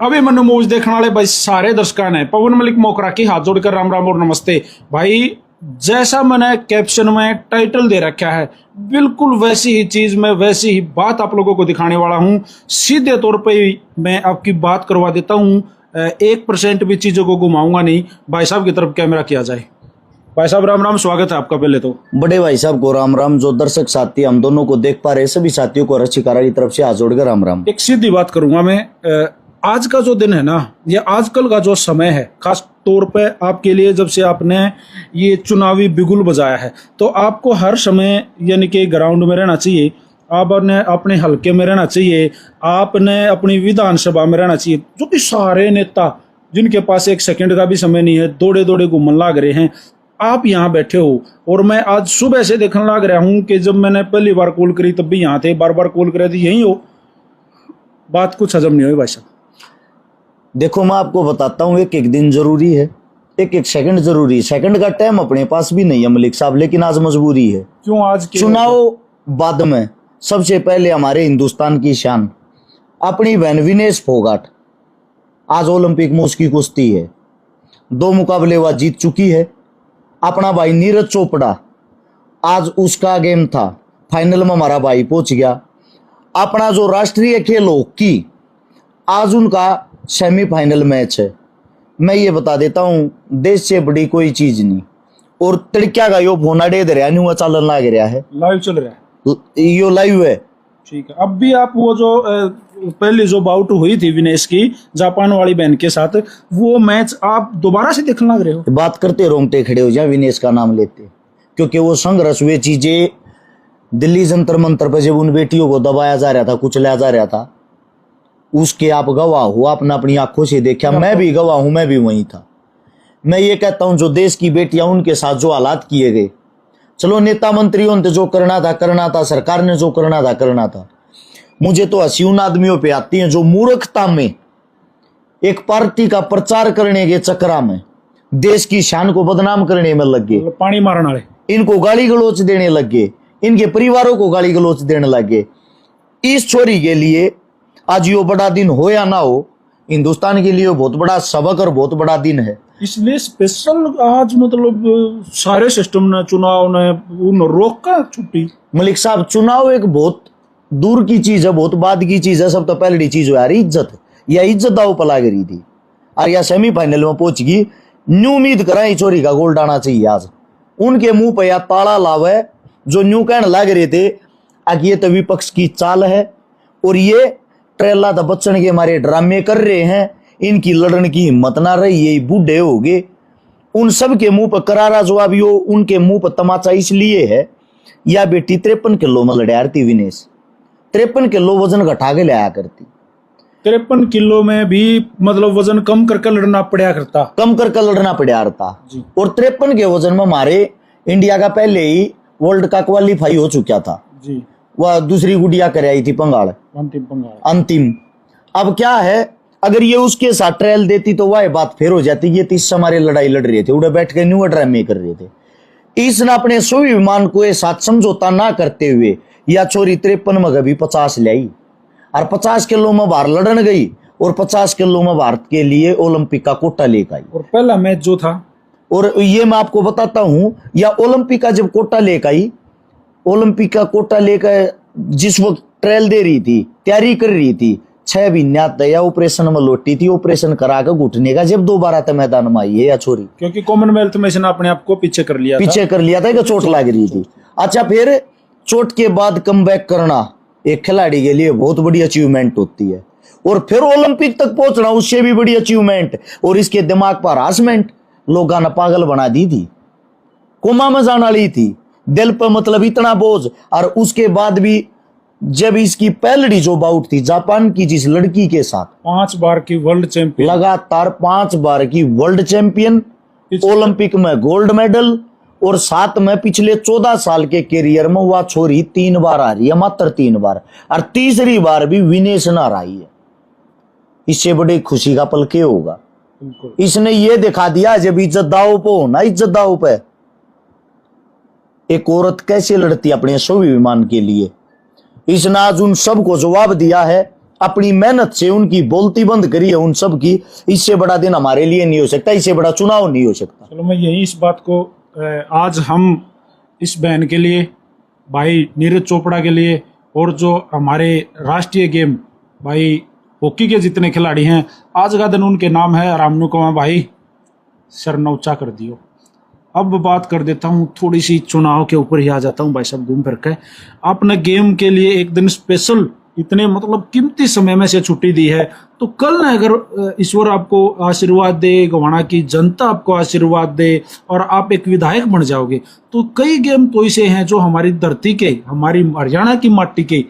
अभी मनु मूवी देखने वाले भाई सारे दर्शकों ने पवन मलिक मोकरा की हाथ जोड़कर राम राम और नमस्ते। भाई जैसा मैंने कैप्शन में टाइटल दे रखा है बिल्कुल वैसी ही चीज में वैसी ही बात आप लोगों को दिखाने वाला हूं। सीधे तौर पे मैं आपकी बात करवा देता हूं, 1% भी चीजों को घुमाऊंगा नहीं। भाई साहब की तरफ कैमरा किया जाए। भाई साहब राम राम, स्वागत है आपका। पहले तो बड़े भाई साहब को राम राम। जो दर्शक साथी हम दोनों को देख पा रहे सभी साथियों को रचिकारा की तरफ से हाथ जोड़कर राम राम। एक सीधी बात करूंगा मैं, आज का जो दिन है ना, ये आजकल का जो समय है खास तौर पे आपके लिए, जब से आपने ये चुनावी बिगुल बजाया है तो आपको हर समय यानी कि ग्राउंड में रहना चाहिए, आपने अपने हलके में रहना चाहिए, आपने अपनी विधानसभा में रहना चाहिए। जो कि सारे नेता जिनके पास एक सेकंड का भी समय नहीं है, दौड़े दौड़े घूमने लग रहे हैं, आप यहाँ बैठे हो। और मैं आज सुबह से देखने लग रहा हूँ कि जब मैंने पहली बार कॉल करी तब भी यहाँ थे, बार बार कॉल करे थे यहीं हो। बात कुछ हजम नहीं हुई भाई साहब। देखो मैं आपको बताता हूँ, एक एक दिन जरूरी है, एक एक सेकंड जरूरी है। सेकंड का टाइम अपने पास भी नहीं है मलिक साहब, लेकिन आज मजबूरी है। क्यों? आज चुनाव बाद में सबसे पहले हमारे हिंदुस्तान की शान अपनी बहन विनेश फोगाट आज ओलंपिक में उसकी कुश्ती है, 2 मुकाबले वह जीत चुकी है। अपना भाई नीरज चोपड़ा आज उसका गेम था, फाइनल में हमारा भाई पहुंच गया। अपना जो राष्ट्रीय खेल हॉकी आज उनका सेमीफाइनल मैच है। मैं ये बता देता हूं, देश से बड़ी कोई चीज नहीं। और तड़किया का यो फोना डे दे रहा है, न्यू चलन लग रहा है, लाइव चल रहा है, यो लाइव है। ठीक है। अब भी आप वो जो पहली जो बाउट हुई थी विनेश की जापान वाली बहन के साथ, वो मैच आप दोबारा से देखने लग रहे हो? बात करते रोंगटे खड़े हो जाए विनेश का नाम लेते, क्योंकि वो संघर्ष वे चीजें दिल्ली जंतर मंतर पर जब उन बेटियों को दबाया जा रहा था, कुचलाया जा रहा था, उसके आप गवाह हो, आपने अपनी आंखों से देखा। मैं भी गवाह हूं, मैं भी वहीं था। मैं ये कहता हूं, जो देश की बेटियां उनके साथ जो हालात किए गए, चलो नेता मंत्रियों ने जो करना था, सरकार ने जो करना था। मुझे तो हंसी उन आदमियों पे आती है जो मूर्खता में एक पार्टी का प्रचार करने के चक्कर में देश की शान को बदनाम करने में लग गए, पानी मारने वाले, इनको गाली गलौच देने लग गए, इनके परिवारों को गाली गलौच देने लग गए। इस छोरी के लिए आज यो बड़ा दिन हो या ना हो, हिंदुस्तान के लिए बहुत बड़ा सबक और बहुत बड़ा दिन है। इसलिए स्पेशल आज मतलब सारे सिस्टम ने, चुनाव ने उन रोक का छुट्टी। मलिक साहब, चुनाव एक बहुत दूर की चीज है, बहुत बाद की चीज है। सब तो पहली चीज है यार इज्जत, या इज्जत दाव पला करी थी और या सेमीफाइनल में पहुंच गई। न्यू उम्मीद करा चोरी का गोल डालना चाहिए आज। उनके मुंह पे या ताला लावे जो न्यू कहने लग रहे थे कि ये तो विपक्ष की चाल है और ये ट्रेला तो बच्चन के हमारे ड्रामे कर रहे हैं, इनकी लड़ने की हिम्मत ना रही, ये बूढ़े हो गए। उन सब के मुंह पर करारा जवाब यो उनके मुंह पर तमाचा इसलिए है, या बेटी 53 किलो में लड़ा रही विनेश, 53 किलो वजन घटा के लाया करती। 53 किलो में भी मतलब वजन कम करके लड़ना पड़ा करता, और 53 के वजन में हमारे इंडिया का पहले ही वर्ल्ड का क्वालिफाई हो चुका था जी। वह दूसरी गुड़िया कर आई थी पंगाल, अंतिम। अब क्या है, अगर ये उसके साथ ट्रायल देती तो वह बात फिर हो जाती। ये 30 हमारे लड़ाई लड़ रहे थे, उड़े बैठ के न्यू ड्रामे कर रहे थे। इसने अपने स्वाभिमान को ये साथ समझौता ना करते हुए या छोरी 53 में कभी 50 लाई और 50 किलो में बाहर लड़न गई और 50 किलो में भारत के लिए ओलंपिक का कोटा लेकर आई। और पहला मैच जो था, और ये मैं आपको बताता हूं, या ओलंपिक का जब कोटा लेकर आई, ओलंपिक का कोटा लेकर जिस वक्त ट्रायल दे रही थी, तैयारी कर रही थी, 6 महीना दया ऑपरेशन में लौटी थी। ऑपरेशन करा कर घुटने का जब दोबारा तो मैदान में आई है या छोरी, क्योंकि कॉमनवेल्थ में इसने अपने आप को पीछे कर लिया था कि चोट लग रही थी। अच्छा, फिर चोट के बाद कमबैक करना एक खिलाड़ी के लिए बहुत बड़ी अचीवमेंट होती है, और फिर ओलंपिक तक पहुंचना उससे भी बड़ी अचीवमेंट। और इसके दिमाग पर हरासमेंट लोगों ने पागल बना दी थी, कोमा में जाने वाली थी, दिल पर मतलब इतना बोझ। और उसके बाद भी जब इसकी पहली जो बाउट थी जापान की जिस लड़की के साथ, 5 बार की वर्ल्ड चैंपियन, लगातार 5 बार की वर्ल्ड चैंपियन, ओलंपिक में गोल्ड मेडल, और साथ में पिछले 14 साल के कैरियर में वह छोरी 3 बार आ रही है, मात्र 3 बार, और तीसरी बार भी विनेश न रही है। इससे बड़ी खुशी का पल क्या होगा? इसने ये दिखा दिया जब इज्जत दाव पे हो ना, इज्जत दाव पे एक औरत कैसे लड़ती अपने स्वाभिमान के लिए। इसने आज उन सबको जवाब दिया है अपनी मेहनत से उनकी बोलती बंद करी है उन सब की। इससे बड़ा दिन हमारे लिए नहीं हो सकता, इससे बड़ा चुनाव नहीं हो सकता। चलो मैं यही इस बात को आज हम इस बहन के लिए, भाई नीरज चोपड़ा के लिए, और जो हमारे राष्ट्रीय गेम भाई हॉकी के जितने खिलाड़ी हैं, आज का दिन उनके नाम है। और हमने कहा भाई सर ऊंचा कर दियो। अब बात कर देता हूँ थोड़ी सी चुनाव के ऊपर ही आ जाता हूँ भाई साहब घूम फिर के। आपने गेम के लिए एक दिन स्पेशल इतने मतलब कीमती समय में से छुट्टी दी है, तो कल ना अगर ईश्वर आपको आशीर्वाद दे, गोवाना की जनता आपको आशीर्वाद दे और आप एक विधायक बन जाओगे, तो कई गेम तो ऐसे हैं जो हमारी धरती के, हमारी हरियाणा की माटी के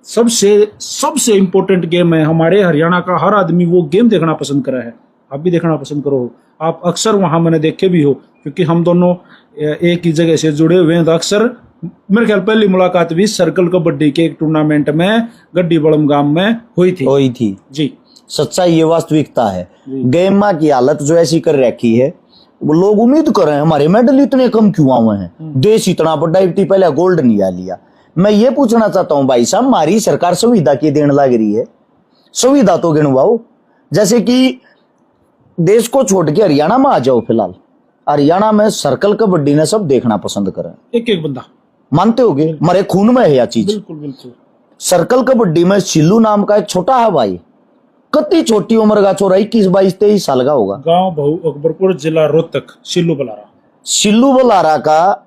सबसे इम्पोर्टेंट गेम है। हमारे हरियाणा का हर आदमी वो गेम देखना पसंद करा है। आप भी देखना पसंद करो, आप अक्सर वहां मैंने देखे भी हो, क्योंकि हम दोनों एक ही जगह से जुड़े हुए हैं। तो अक्सर मेरे ख्याल पहली मुलाकात भी सर्कल कबड्डी के एक टूर्नामेंट में गड्डी बड़म गांव में हुई थी जी। सच्चाई ये वास्तविकता है। गेम की हालत जो ऐसी कर रखी है, वो लोग उम्मीद कर रहे हैं हमारे मेडल इतने कम क्यों आए हैं, देश इतना बड़ा, इतनी पहले गोल्ड नहीं आ लिया। मैं ये पूछना चाहता हूं भाई साहब, हमारी सरकार सुविधा की देने लग रही है, सुविधा तो गिनवाओ। जैसे कि देश को छोड़ के हरियाणा में आ जाओ, फिलहाल हरियाणा में सर्कल कबड्डी ने सब देखना पसंद करें। एक बंदा मानते होगे, हमारे खून में है यह चीज। बिल्कुल। सर्कल कबड्डी में सिल्लू नाम का एक छोटा है भाई, कितनी छोटी उम्र का छोरा, 21, 22, 23 साल का होगा। गांव बहु अकबरपुर, जिला रोहतक, सिल्लू बलारा का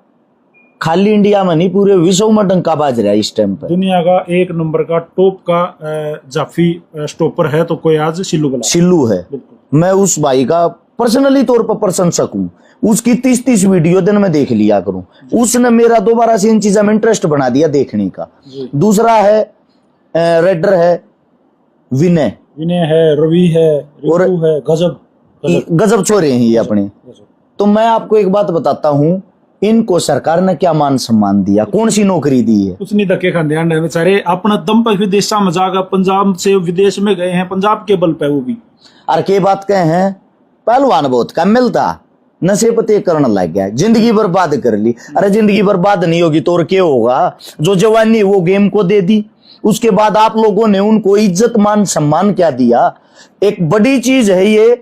खाली इंडिया में नहीं पूरे विश्व में डंका बाज रहा है इस टाइम पे। दुनिया का एक नंबर का टॉप का जाफी स्टॉपर है तो कोई आज सिल्लू है। मैं उस भाई का पर्सनली तौर पर प्रशंसक हूँ। उसकी 30 वीडियो दिन में देख लिया करूं। उसने मेरा दोबारा से इन चीजों में इंटरेस्ट बना दिया देखने का। दूसरा है रेडर है विनय है, रवि है, और है, गजब छोरे हैं ये अपने। तो मैं आपको एक बात बताता हूं, इनको सरकार ने क्या मान सम्मान दिया, कौन सी नौकरी दी है? कुछ नहीं, धक्के खाते हैं बेचारे, अपना दम पर विदेशा में जाकर पंजाब से विदेश में गए हैं, पंजाब के बल पे वो भी। और के बात कहे हैं, पहलवान बहुत कम मिलता, नशे पते करने लग गया, जिंदगी बर्बाद कर ली। अरे जिंदगी बर्बाद नहीं होगी तो और क्या होगा? जो जवानी वो गेम को दे दी, उसके बाद आप लोगों ने उनको इज्जत मान सम्मान क्या दिया? एक बड़ी चीज है ये,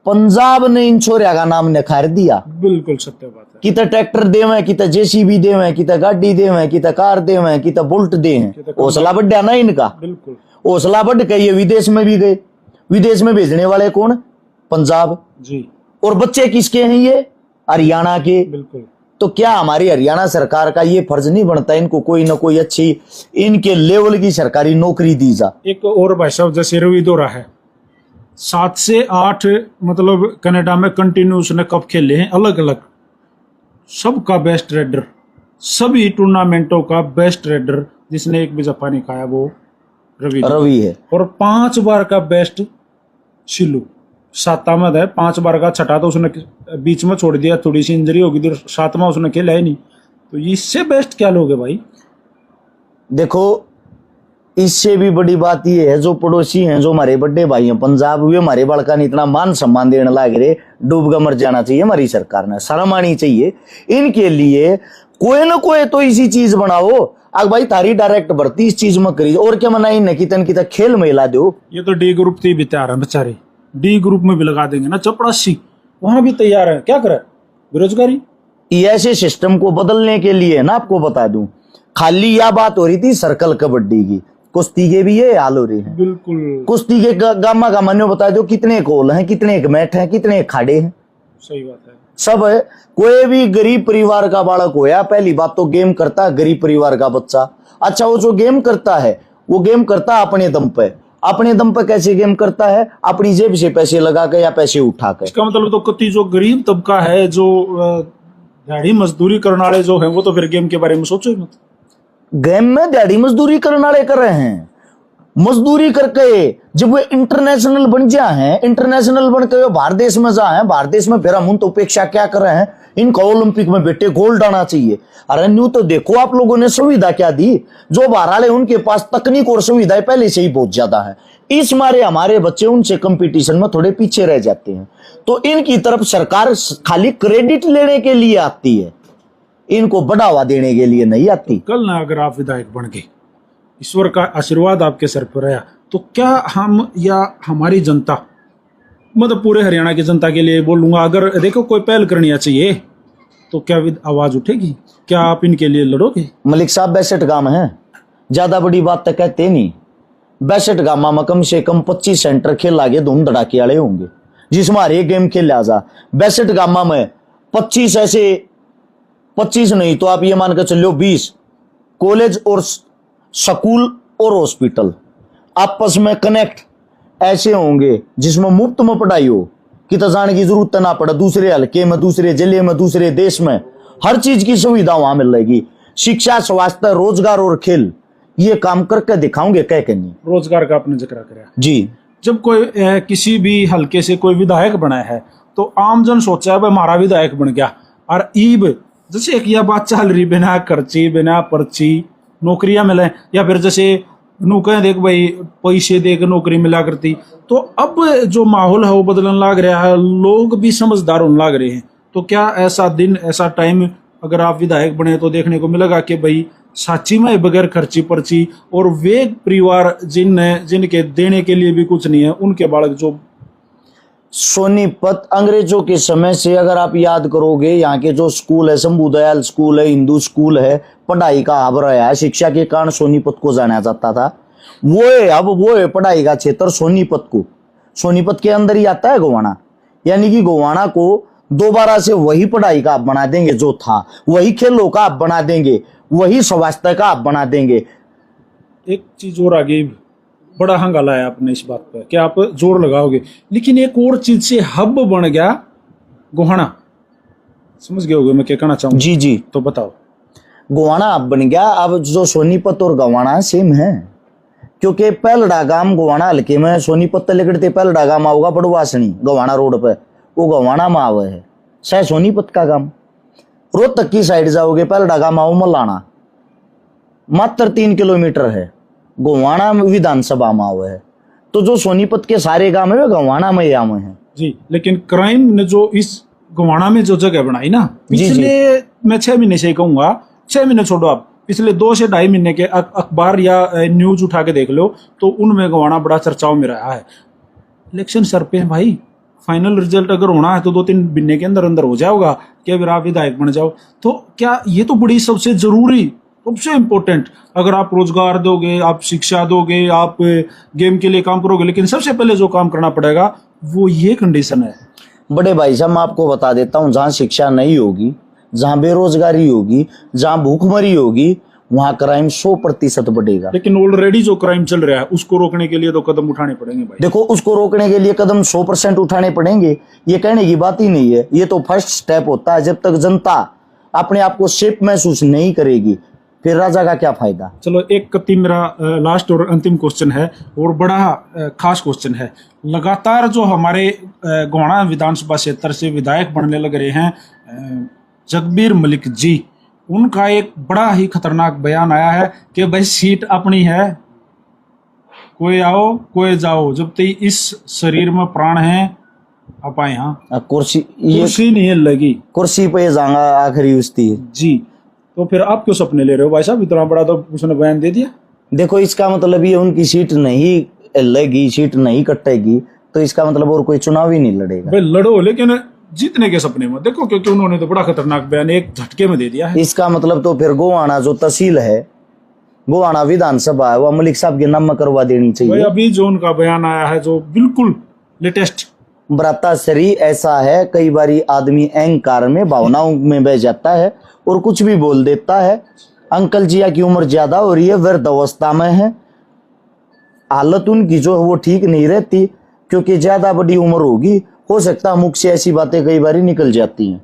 पंजाब ने इन छोरिया का नाम निखार दिया। बिल्कुल सत्य बात है। कितना ट्रैक्टर देवे, कितना जेसीबी देवे, कितना गाड़ी देवे, कितना कार देवे, कितना बुलेट दे, हौसला बढ़ा ना इनका। बिल्कुल हौसला बढ़ के ये विदेश में भी गए। विदेश में भेजने वाले कौन? पंजाब जी। और बच्चे किसके हैं? ये हरियाणा के। बिल्कुल। तो क्या हमारी हरियाणा सरकार का ये फर्ज नहीं बनता इनको कोई ना कोई अच्छी इनके लेवल की सरकारी नौकरी दी जा? एक और भाई साहब, जैसे रवि दौरा है, 7 से 8 मतलब कनाडा में कंटिन्यू उसने कप खेले हैं अलग अलग, सबका बेस्ट रेडर, सभी टूर्नामेंटों का बेस्ट रेडर, जिसने एक भी जफा नहीं खाया वो रवि है। और 5 बार का बेस्ट सिल्लू, 7वां है, 5 बार का छठा तो उसने बीच में छोड़ दिया, थोड़ी सी इंजरी होगी तो 7वां उसने खेला ही नहीं। तो इससे बेस्ट क्या लोगे भाई? देखो इससे भी बड़ी बात ये है, जो पड़ोसी हैं, जो हमारे बड़े भाई हैं पंजाब, वे हमारे बड़का ने इतना मान सम्मान देने लग रहे, डूब कर मर जाना चाहिए। हमारी सरकार ने शर्म आनी चाहिए इनके लिए। कोई ना कोई तो इसी चीज बनाओ। अब भाई तारी डायरेक्ट भर्ती इस चीज में करी, और क्या मनाई न कि खेल में हिला दो। ये तो डी ग्रुप थी भी तैयार है बेचारे, डी ग्रुप में भी लगा देंगे ना चपरासी, वहां भी तैयार है। क्या करे? बेरोजगारी। ऐसे सिस्टम को बदलने के लिए ना आपको बता दूं, खाली यह बात हो रही थी सर्कल कबड्डी की, कुश्ती के भी ये हाल हो रही है। बिल्कुल। कुश्ती के गामा का मनो बता दो, कितने कोल हैं, कितने मैट हैं, कितने खाड़े हैं। सही बात है। सब है। कोई भी गरीब परिवार का बालक होया, पहली बात तो गेम करता है गरीब परिवार का बच्चा। अच्छा, वो जो गेम करता है वो गेम करता है अपने दम पे। अपने दम पे कैसे गेम करता है? अपनी जेब से पैसे लगा के या पैसे उठा कर। इसका मतलब तो कति जो गरीब तबका है, जो दिहाड़ी मजदूरी करने वाले जो है, वो तो फिर गेम के बारे में सोचो ही मत। गेम में दिहाड़ी मजदूरी करने वाले कर रहे हैं, मजदूरी करके जब वो इंटरनेशनल बन जा है, इंटरनेशनल बन के भारत देश में जा है, भारत देश में फिर हम तो उपेक्षा क्या कर रहे हैं? इनको ओलंपिक में बेटे गोल्ड आना चाहिए। अरे न्यू तो देखो आप लोगों ने सुविधा क्या दी, जो बाहर वाले उनके पास तकनीक और सुविधाएं पहले से ही बहुत ज्यादा है, इस मारे हमारे बच्चे उनसे कंपटीशन में थोड़े पीछे रह जाते हैं। तो इनकी तरफ सरकार खाली क्रेडिट लेने के लिए आती है, इनको बढ़ावा देने के लिए नहीं आती। कल ना अगर आप विधायक बन गए, ईश्वर का आशीर्वाद आपके सर पर रहा, तो क्या हम या हमारी जनता, मतलब पूरे हरियाणा की जनता के लिए बोलूँगा, अगर देखो कोई पहल करनी चाहिए तो क्या आवाज़ उठेगी? क्या आप इनके लिए लड़ोगे? मलिक साहब 62 गांव है, ज्यादा बड़ी बात तो कहते नहीं। 62 गांव में कम से कम 25 सेंटर खेल आगे धूम धड़ाके वाले होंगे, जिसमें हर एक गेम खेल जा। 62 गांव में 25 ऐसे, 25 नहीं तो आप ये मान कर चलो 20 कॉलेज और स्कूल और हॉस्पिटल आपस में कनेक्ट ऐसे होंगे, जिसमें मुफ्त में पढ़ाई हो, कि तो जाने की जरूरत ना पड़े दूसरे हल्के में, दूसरे जिले में, दूसरे देश में। हर चीज की सुविधा वहां मिल रहेगी। शिक्षा, स्वास्थ्य, रोजगार और खेल, ये काम करके दिखाओगे कह के नहीं। रोजगार का आपने जिक्र कराया जी। जब कोई किसी भी हल्के से कोई विधायक बना है तो आमजन सोचा है भाई हमारा विधायक बन गया, और ईब जैसे एक यह बात चल रही, बिना खर्ची बिना पर्ची नौकरियां मिले, या फिर जैसे नू कहें देख भाई पैसे दे के नौकरी मिला करती, तो अब जो माहौल है वो बदलने लग रहा है, लोग भी समझदार होने लग रहे हैं। तो क्या ऐसा दिन, ऐसा टाइम अगर आप विधायक बने तो देखने को मिलेगा कि भाई साची में बगैर खर्ची पर्ची, और वे परिवार जिनके देने के लिए भी कुछ नहीं है, उनके बालक जो सोनीपत अंग्रेजों के समय से अगर आप याद करोगे, यहाँ के जो स्कूल है, शंभू दयाल स्कूल है, हिंदू स्कूल है, पढ़ाई का हब रहा है, शिक्षा के कारण सोनीपत को जाना जाता था। वो है अब, वो है पढ़ाई का क्षेत्र सोनीपत को। सोनीपत के अंदर ही आता है गोवाना, यानी कि गोवाना को दोबारा से वही पढ़ाई का हब बना देंगे जो था, वही खेलों का हब बना देंगे, वही स्वास्थ्य का हब बना देंगे। एक चीज और आगे बड़ा हंगाला है आपने इस बात पर कि आप जोर लगाओगे, लेकिन एक और चीज से हब बन गया गोहाना, समझ गए होगे मैं क्या कहना चाहूँ? जी जी। तो बताओ। गोवाना अब बन गया, अब जो सोनीपत और गोवाना सेम है, क्योंकि पहलड़ा गांव गोवाना हल्के में, सोनीपत लगते पहलड़ा गांव आओगा बड़वासनी गोवाना रोड पे, वो गोवाना में आवे है, शायद सोनीपत का गांव। रोहतक की साइड जाओगे पहलड़ा गांव आओ मलाना, मात्र 3 किलोमीटर है, गोवाना विधानसभा में आवे है। तो जो सोनीपत के सारे गांव है वे गोवाना में ही आवे हैं। जी, लेकिन क्राइम ने जो इस गोवाना में जो जगह बनाई ना, पिछले मैं 6 महीने से ही कहूंगा, 6 महीने छोड़ो आप, पिछले 2 से 2.5 महीने के अखबार या न्यूज उठा के देख लो तो उनमें गोवाना बड़ा चर्चाओं में रहा है। इलेक्शन सर पे भाई, फाइनल रिजल्ट अगर होना है तो 2-3 महीने के अंदर अंदर हो जाओगा कि अगर आप विधायक बन जाओ, तो क्या ये तो बड़ी सबसे जरूरी, सबसे इम्पोर्टेंट, अगर आप रोजगार दोगे, आप शिक्षा दोगे, आप गेम के लिए काम करोगे, लेकिन सबसे पहले जो काम करना पड़ेगा वो ये कंडीशन है। बड़े भाई साहब मैं आपको बता देता हूँ, जहाँ शिक्षा नहीं होगी, जहाँ बेरोजगारी होगी, जहाँ भूखमरी होगी, वहाँ क्राइम 100% बढ़ेगा। लेकिन ऑलरेडी जो क्राइम चल रहा है उसको रोकने के लिए तो कदम उठाने पड़ेंगे भाई। देखो, उसको रोकने के लिए कदम 100% उठाने पड़ेंगे, ये कहने की बात ही नहीं है। ये तो फर्स्ट स्टेप होता है। जब तक जनता अपने आप को सेफ महसूस नहीं करेगी, फिर राजा का क्या फायदा। चलो, एक कत्ती मेरा लास्ट और अंतिम क्वेश्चन है, और बड़ा खास क्वेश्चन है। लगातार जो हमारे गोहाना विधानसभा क्षेत्र से विधायक बनने लग रहे हैं जगबीर मलिक जी, उनका एक बड़ा ही खतरनाक बयान आया है कि भाई सीट अपनी है, कोई आओ कोई जाओ, जब तक इस शरीर में प्राण है आप आए। हाँ, कुर्सी नहीं लगी, कुर्सी पे जाऊंगा आखिरी उस्ती जी। तो फिर आप क्यों सपने ले रहे हो भाई साहब, इतना बड़ा तो उसने बयान दे दिया। देखो, इसका मतलब ये उनकी सीट नहीं लगी, सीट नहीं कटेगी, तो इसका मतलब और कोई चुनाव ही नहीं लड़ेगा। भाई लड़ो, लेकिन जीतने के सपने में देखो, क्योंकि उन्होंने तो बड़ा खतरनाक बयान एक झटके में दे दिया है। इसका मतलब तो फिर गोवाना जो तहसील है, गोवाना विधानसभा है, वो मलिक साहब के नाम में करवा देनी चाहिए। भाई अभी जो उनका बयान आया है जो बिल्कुल लेटेस्ट, भ्राताश्री ऐसा है, कई बारी आदमी अहंकार में, भावनाओं में बह जाता है और कुछ भी बोल देता है। अंकल जिया की उम्र ज्यादा हो रही है, वृद्ध अवस्था में है, हालत उनकी जो है वो ठीक नहीं रहती, क्योंकि ज्यादा बड़ी उम्र होगी, हो सकता है मुख से ऐसी बातें कई बार निकल जाती हैं।